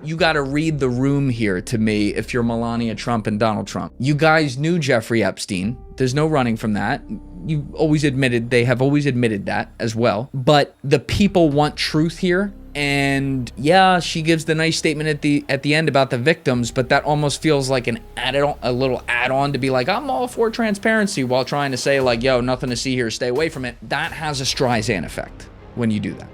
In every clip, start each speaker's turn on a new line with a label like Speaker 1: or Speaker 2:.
Speaker 1: You got to read the room here to me if you're Melania Trump and Donald Trump. You guys knew Jeffrey Epstein. There's no running from that. They have always admitted that as well. But the people want truth here. And yeah, she gives the nice statement at the end about the victims, but that almost feels like a little add-on to be like, I'm all for transparency, while trying to say like, yo, nothing to see here, stay away from it. That has a Streisand effect when you do that.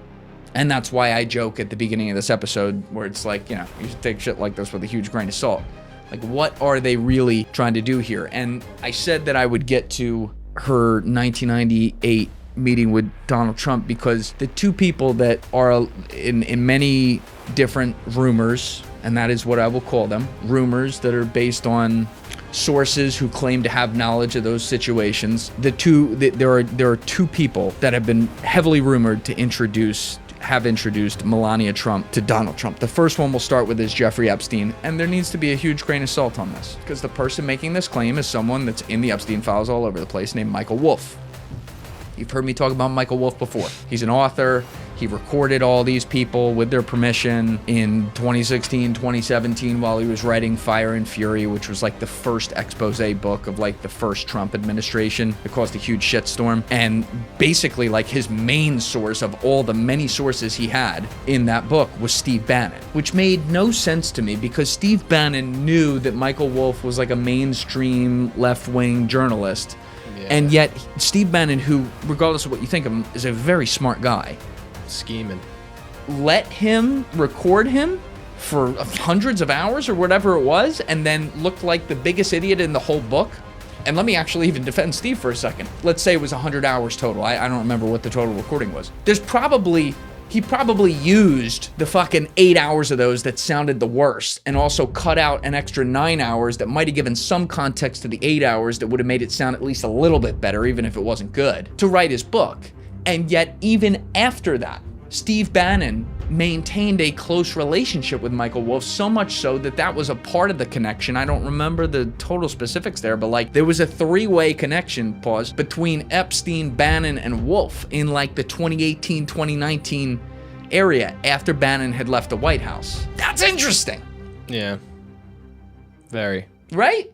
Speaker 1: And that's why I joke at the beginning of this episode where it's like, you should take shit like this with a huge grain of salt. Like, what are they really trying to do here? And I said that I would get to her 1998 meeting with Donald Trump because the two people that are in many different rumors, and that is what I will call them, rumors that are based on sources who claim to have knowledge of those situations. There are two people that have been heavily rumored to have introduced Melania Trump to Donald Trump. The first one we'll start with is Jeffrey Epstein, and there needs to be a huge grain of salt on this because the person making this claim is someone that's in the Epstein files all over the place named Michael Wolff. You've heard me talk about Michael Wolff before. He's an author. He recorded all these people with their permission in 2016, 2017 while he was writing Fire and Fury, which was like the first expose book of like the first Trump administration. It caused a huge shitstorm. And basically like his main source of all the many sources he had in that book was Steve Bannon, which made no sense to me because Steve Bannon knew that Michael Wolff was like a mainstream left-wing journalist. Yeah. And yet Steve Bannon, who, regardless of what you think of him, is a very smart guy.
Speaker 2: Scheming.
Speaker 1: Let him record him for hundreds of hours or whatever it was, and then looked like the biggest idiot in the whole book. And let me actually even defend Steve for a second. Let's say it was 100 hours total. I don't remember what the total recording was. He probably used the fucking 8 hours of those that sounded the worst and also cut out an extra 9 hours that might have given some context to the 8 hours that would have made it sound at least a little bit better, even if it wasn't good, to write his book. And yet, even after that, Steve Bannon maintained a close relationship with Michael Wolff, so much so that that was a part of the connection. I don't remember the total specifics there, but like there was a three-way connection, between Epstein, Bannon, and Wolff in like the 2018, 2019 area after Bannon had left the White House. That's interesting.
Speaker 2: Yeah. Very.
Speaker 1: Right?